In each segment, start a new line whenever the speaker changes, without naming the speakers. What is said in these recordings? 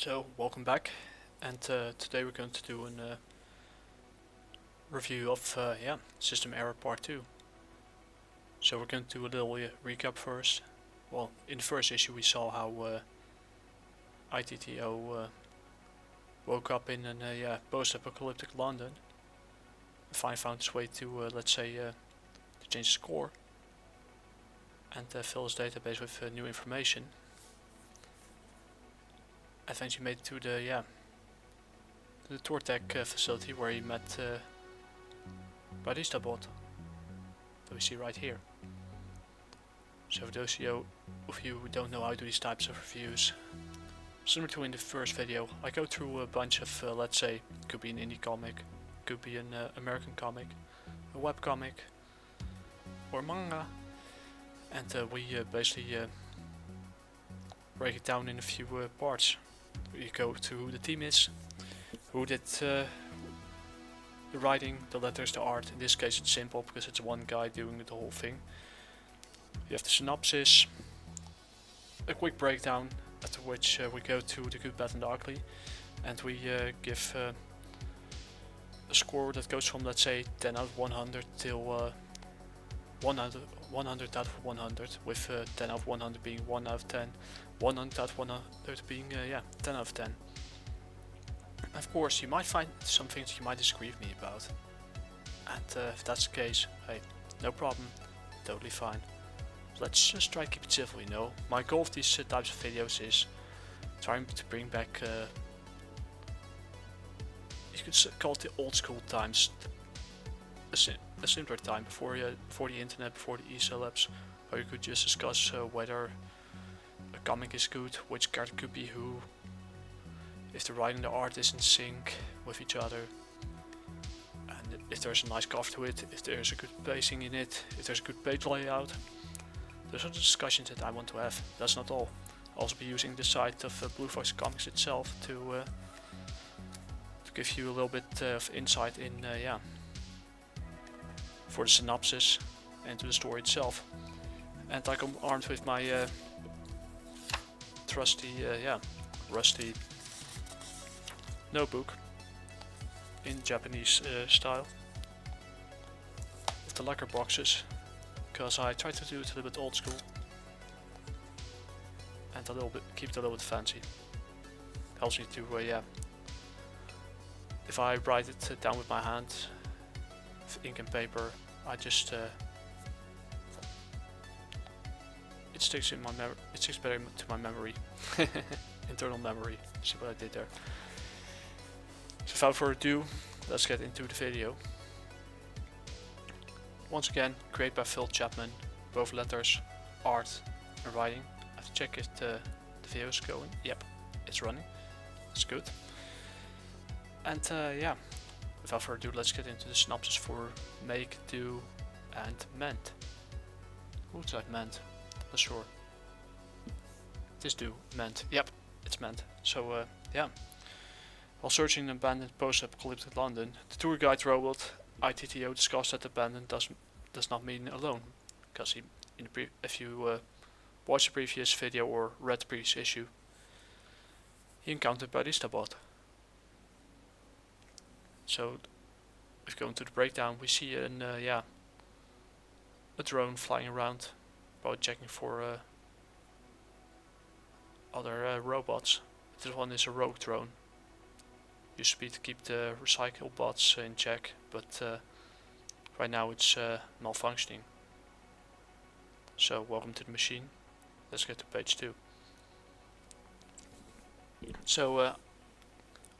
So, welcome back, and today we're going to do a review of System Error Part 2. So we're going to do a little recap first. Well, in the first issue we saw how ITTO woke up in a post-apocalyptic London and finally found its way to, let's say, to change the score and fill his database with new information. Eventually made it to the Tortec facility where he met Barristabot, that we see right here. So for those of you who don't know how to do these types of reviews, similar to in the first video, I go through a bunch of, let's say, it could be an indie comic, could be an American comic, a webcomic, or manga, and we basically break it down in a few parts. We go to who the team is, who did the writing, the letters, the art. In this case it's simple because it's one guy doing the whole thing. You have the synopsis, a quick breakdown, after which we go to the good, bad and ugly, and we give a score that goes from, let's say, 10 out of 100 till 100 out of 100, with 10 out of 100 being 1 out of 10, 100 out of 100 being 10 out of 10. Of course, you might find some things you might disagree with me about, and if that's the case, hey, no problem, totally fine. Let's just try to keep it civil, you know. My goal of these types of videos is trying to bring back, you could call it the old school times, a simpler time before the internet, before the e-celebs, where you could just discuss whether a comic is good, which character could be who, if the writing and the art is in sync with each other, and if there's a nice cover to it, if there's a good pacing in it, if there's a good page layout. Those are the discussions that I want to have. That's not all. I'll also be using the site of Blue Fox Comics itself to give you a little bit of insight in for the synopsis and to the story itself. And I come armed with my trusty, rusty notebook in Japanese style with the lacquer boxes, because I try to do it a little bit old school and a little bit keep it a little bit fancy. Helps me to if I write it down with my hand, with ink and paper, I just it sticks in my memory. It sticks better to my memory, internal memory. See what I did there. So without further ado, let's get into the video. Once again, created by Phil Chapman, both letters, art and writing. I have to check if the video is going. Yep, it's running. That's good. And without further ado, let's get into the synopsis for Make, Do and Mend. Looks like Mend, not sure. It is Do, Mend, yep, it's Mend. So while searching an abandoned post-apocalyptic London, the tour guide robot ITTO discovers that abandoned does not mean alone, because if you watched the previous video or read the previous issue, he encountered Barristabot. So if we go into the breakdown, we see a drone flying around, about checking for other robots. This one is a rogue drone. Used to be to keep the recycle bots in check, but right now it's malfunctioning. So welcome to the machine. Let's get to page 2. So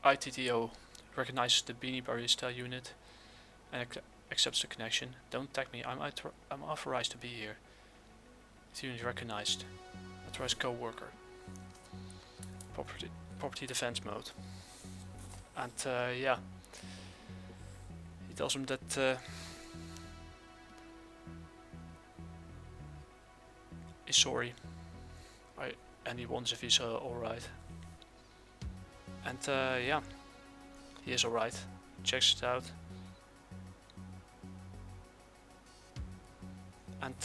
ITTO recognizes the Beanie Barrista unit and accepts the connection. Don't attack me, I'm authorized to be here. The unit recognized. Authorized co-worker. Property defense mode. And he tells him that he's sorry, and he wonders if he's alright. And he is alright. Checks it out. And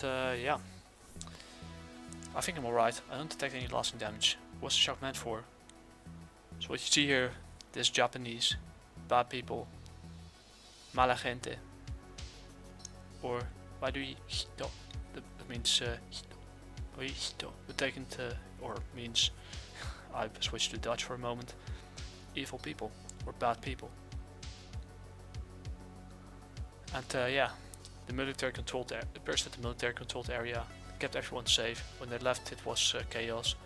I think I'm alright. I don't detect any lasting damage. What's the shock meant for? So what you see here, this Japanese, bad people, mala gente, or why do you hito? That means hito, betekent or means I switched to Dutch for a moment. Evil people or bad people. And yeah, the military controlled the person at the military controlled area kept everyone safe. When they left, it was chaos,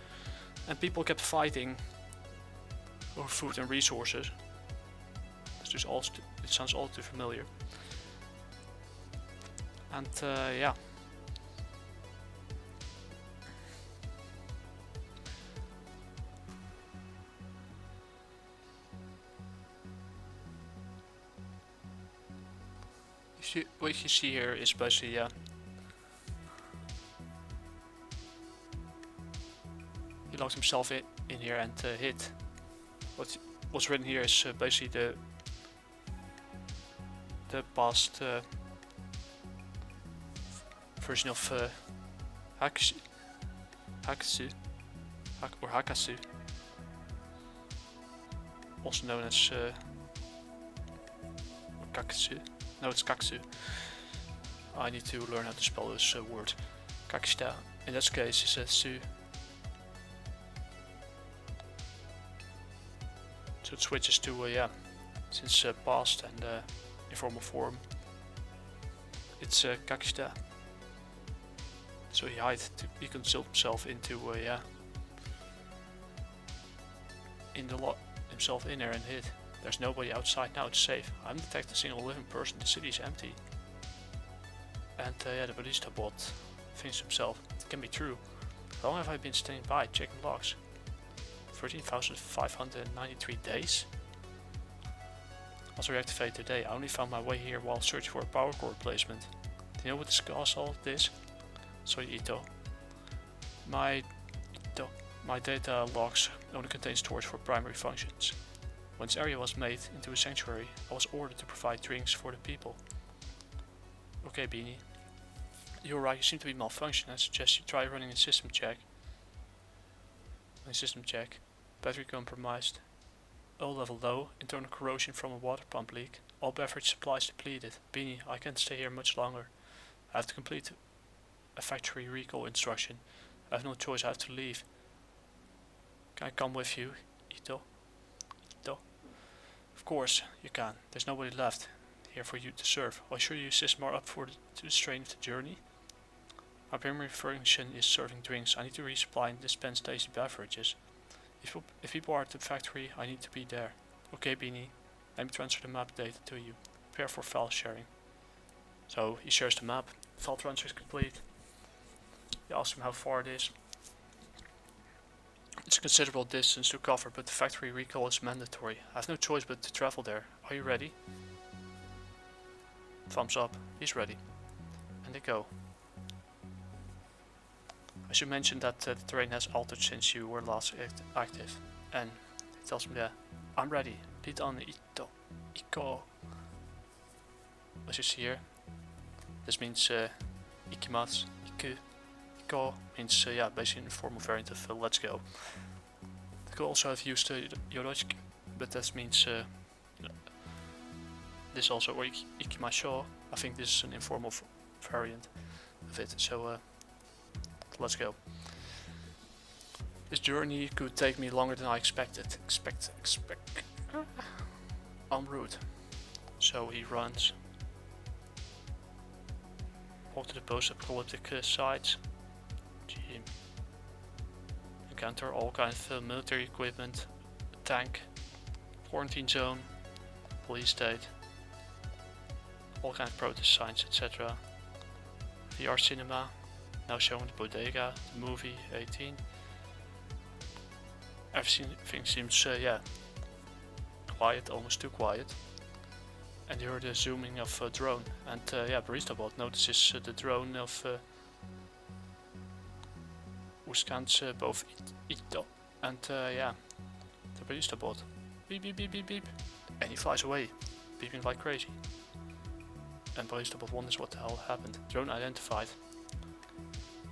and people kept fighting over food and resources. It's all it sounds all too familiar. And yeah. What you see here is basically he locked himself in here and hid. What's written here is basically the past version of Hakasu or Hakasu, also known as Kaksu. No, it's Kaksu. I need to learn how to spell this word. Kakshita. In this case, is a su. So it switches to yeah, since past and informal form. It's Kakshita. So he concealed himself into yeah, himself in there and hid. There's nobody outside now, it's safe. I haven't detected a single living person, the city is empty. And yeah, the Barristabot thinks to himself, it can be true. How long have I been standing by, checking logs? 13,593 days? Also reactivated today. I only found my way here while searching for a power cord replacement. Do you know what this castle is? Sorry, ITTO. My data logs only contain storage for primary functions. When this area was made into a sanctuary, I was ordered to provide drinks for the people. Okay, Beanie. You're right, you seem to be malfunctioning. I suggest you try running a system check. Battery compromised. Oil level low. Internal corrosion from a water pump leak. All beverage supplies depleted. Beanie, I can't stay here much longer. I have to complete a factory recall instruction. I have no choice, I have to leave. Can I come with you, ITTO? Of course, you can. There's nobody left here for you to serve. Are you sure your system are up to the strain of the journey? My primary function is serving drinks. I need to resupply and dispense tasty beverages. If people are at the factory, I need to be there. Okay, Beanie. Let me transfer the map data to you. Prepare for file sharing. So he shares the map. File transfer is complete. He asks him how far it is. It's a considerable distance to cover, but the factory recall is mandatory. I have no choice but to travel there. Are you ready? Thumbs up. He's ready. And they go. I should mention that the terrain has altered since you were last active. And he tells me that I'm ready. Lead on ITTO. Iko. As you see here, this means ikimasu. Iku. Iko means yeah, basically an informal variant of let's go. They could also have used Yoroshiku, but that means this also, or ikimasho. I think this is an informal variant of it. So let's go. This journey could take me longer than I expected. En route. So he runs. Walk to the post-apocalyptic sites. Encounter all kinds of military equipment, a tank, quarantine zone, police state, all kinds of protest signs, etc. VR cinema, now showing the bodega, the movie 18. Everything seems yeah, quiet, almost too quiet. And you heard the zooming of a drone, and yeah, Barristabot notices the drone of who scans both ITTO and yeah, the Barristabot. Beep beep beep beep beep, and he flies away, beeping like crazy. And Barristabot wonders what the hell happened. Drone identified,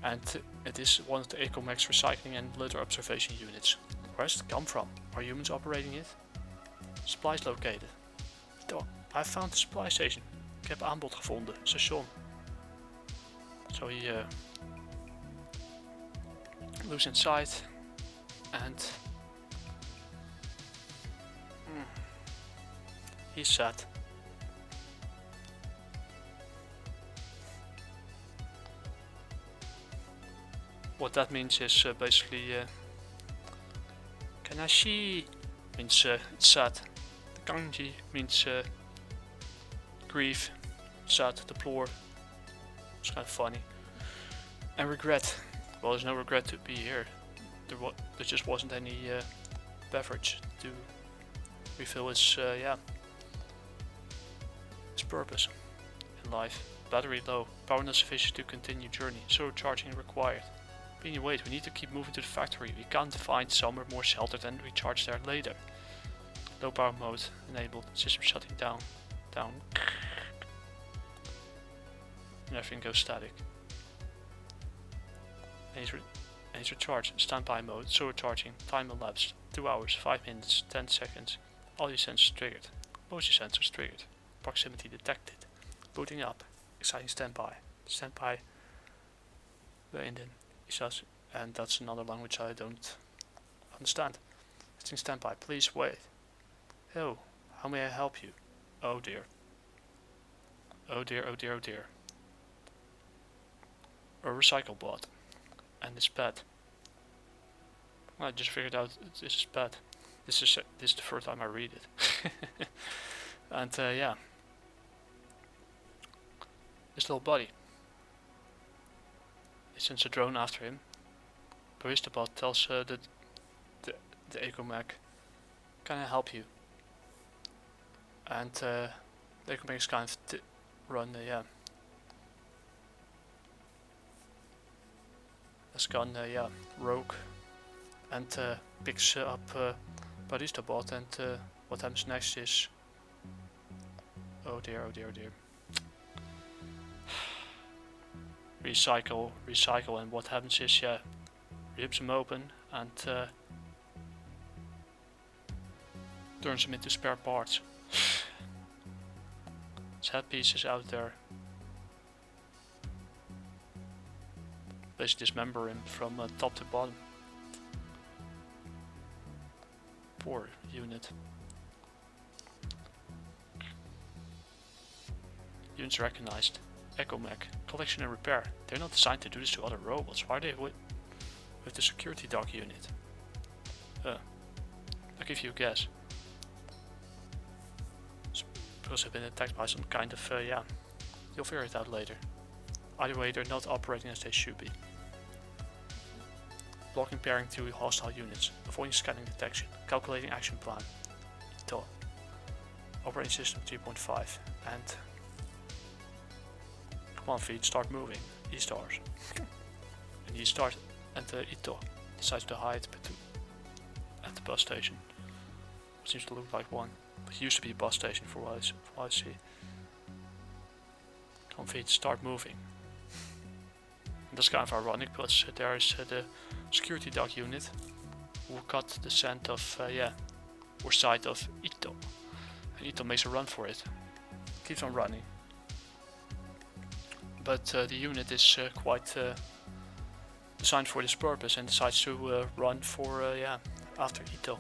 and it is one of the echomechs recycling and litter observation units. Where's it come from? Are humans operating it? Supplies located. I found the supply station. Ik heb aanbod gevonden. Station. So he looks inside and he's sad. What that means is basically Kanashi means it's sad. The kanji means grief, sad, deplore. It's kind of funny. And regret. Well, there's no regret to be here. There just wasn't any beverage to refill his his purpose in life. Battery low. Power not sufficient to continue journey. So charging required. Beanie, wait, we need to keep moving to the factory. We can't find somewhere more sheltered and recharge there later. Low power mode enabled. System shutting down. And everything goes static. And he's recharged. Standby mode. So recharging. Time elapsed. 2 hours, 5 minutes, 10 seconds. Audio sensors triggered. Motion sensors triggered. Proximity detected. Booting up. Exciting standby. Standby. Beanie. He says, and that's another language I don't understand. Testing standby. Please wait. Oh, how may I help you? Oh dear. Oh dear, oh dear, oh dear. A recycle bot. And it's bad. I just figured out this is bad. This is the first time I read it. And yeah. This little buddy. He sends a drone after him. Barristabot tells the echomech, can I help you? And the echomechs kind of run has gone rogue and picks up Barristabot, and what happens next is oh dear, oh dear, oh dear. Recycle, and what happens is rips him open and turns him into spare parts. His head pieces out there. Basically dismember him from top to bottom. Poor unit. Units recognized. Echomech, collection and repair. They're not designed to do this to other robots. Why are they with the security dog unit? I'll give you a guess. It's because they've been attacked by some kind of, you'll figure it out later. Either way, they're not operating as they should be. Blocking pairing to hostile units. Avoiding scanning detection. Calculating action plan. ITTO. Operating system 3.5. And command feed, start moving. He starts. And ITTO decides to hide at the bus station. What seems to look like one. But it used to be a bus station for what I see. Command feed, start moving. And that's kind of ironic because there is the security dog unit who cut the scent of, or sight of ITTO. And ITTO makes a run for it. Keeps on running. But the unit is quite designed for this purpose and decides to run for after ITTO.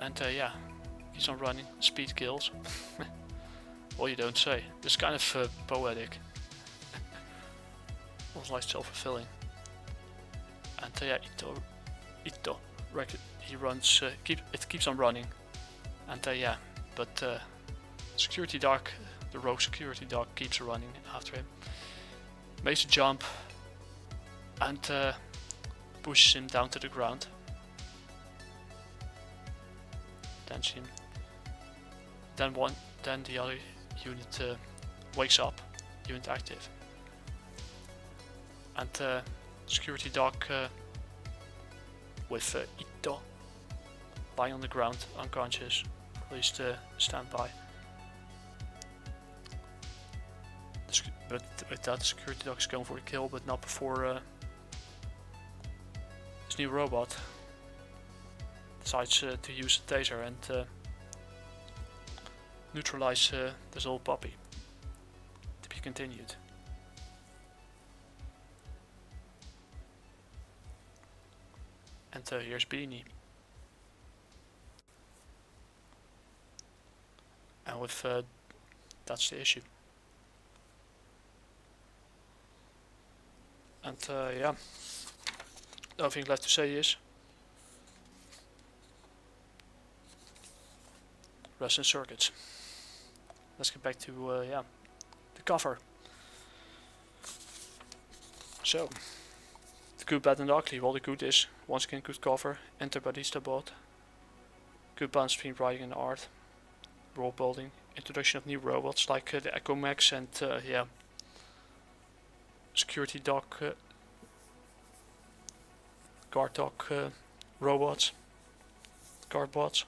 And keeps on running. Speed kills. Well, you don't say. It's kind of poetic. Almost like self-fulfilling. And ITTO he runs. It keeps on running. And but security dog. The rogue security dog keeps running after him. Makes a jump and pushes him down to the ground. Then the other unit wakes up. Unit active. And security dog with ITTO lying on the ground, unconscious, at least standby. But with that, the security dog is going for the kill, but not before his new robot decides to use a taser and neutralize this old puppy. To be continued. And here's Beanie. And with that's the issue. And yeah, the only thing left to say is rest in circuits. Let's get back to yeah, the cover. So, the good, bad and ugly. Well, the good is once again good cover. Enter Barristabot. Good balance between writing and art. World building. Introduction of new robots like the echomechs and yeah, security dog, guard dog robots, guard bots.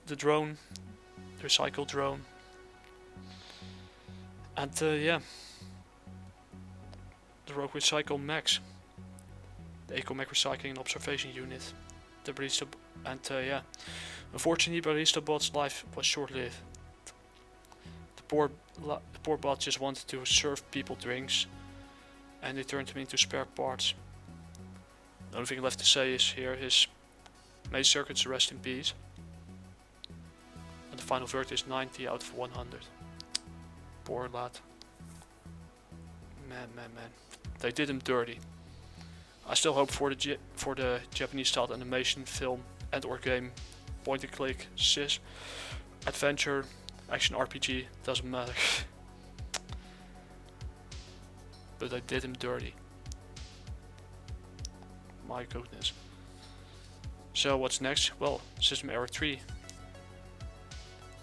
The drone, the recycle drone, and yeah, the rogue recycle mechs, the echomech recycling and observation unit, the Barrista, and yeah, unfortunately Barristabot's life was short-lived. The poor bot just wanted to serve people drinks, and they turned him into spare parts. The only thing left to say is here his main circuits, rest in peace. And the final verdict is 90 out of 100. Poor lad. Man. They did him dirty. I still hope for the Japanese style animation, film and or game, point and click, sys, adventure, action RPG, doesn't matter. But I did him dirty. My goodness. So what's next? Well, System Error 3.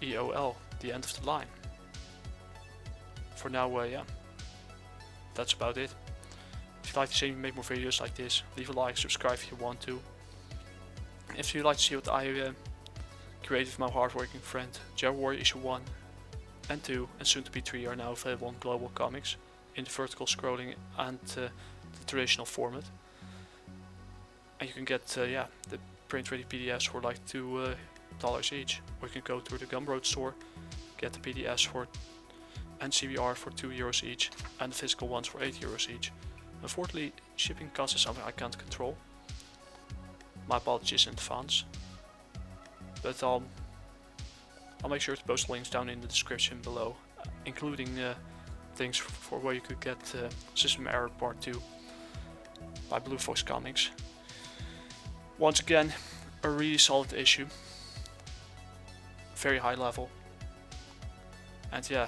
EOL, the end of the line. For now, yeah. That's about it. If you'd like to see me make more videos like this, leave a like, subscribe if you want to. If you'd like to see what I created with my hardworking friend, whre issue 1 and 2 and soon to be 3 are now available on Global Comics in the vertical scrolling and the traditional format. And you can get yeah, the print ready PDFs for like $2 each, or you can go to the Gumroad store, get the PDFs for and CBR for €2 each, and the physical ones for €8 each. Unfortunately, shipping costs is something I can't control. My apologies in advance, but I'll make sure to post links down in the description below, including things for where you could get System Error Part 2 by Blue Fox Comics. Once again, a really solid issue, very high level, and yeah,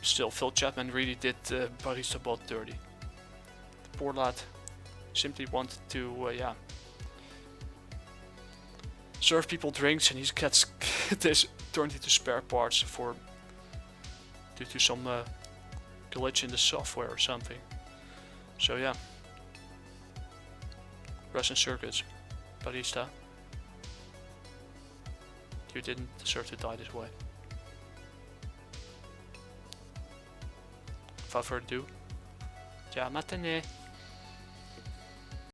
still Phil Chapman really did Barristabot dirty. The poor lad simply wanted to yeah, serve people drinks, and he gets this turned into spare parts due to some glitch in the software or something. So yeah, rest in circuits, Barrista. You didn't deserve to die this way. Without further ado, ciao matane.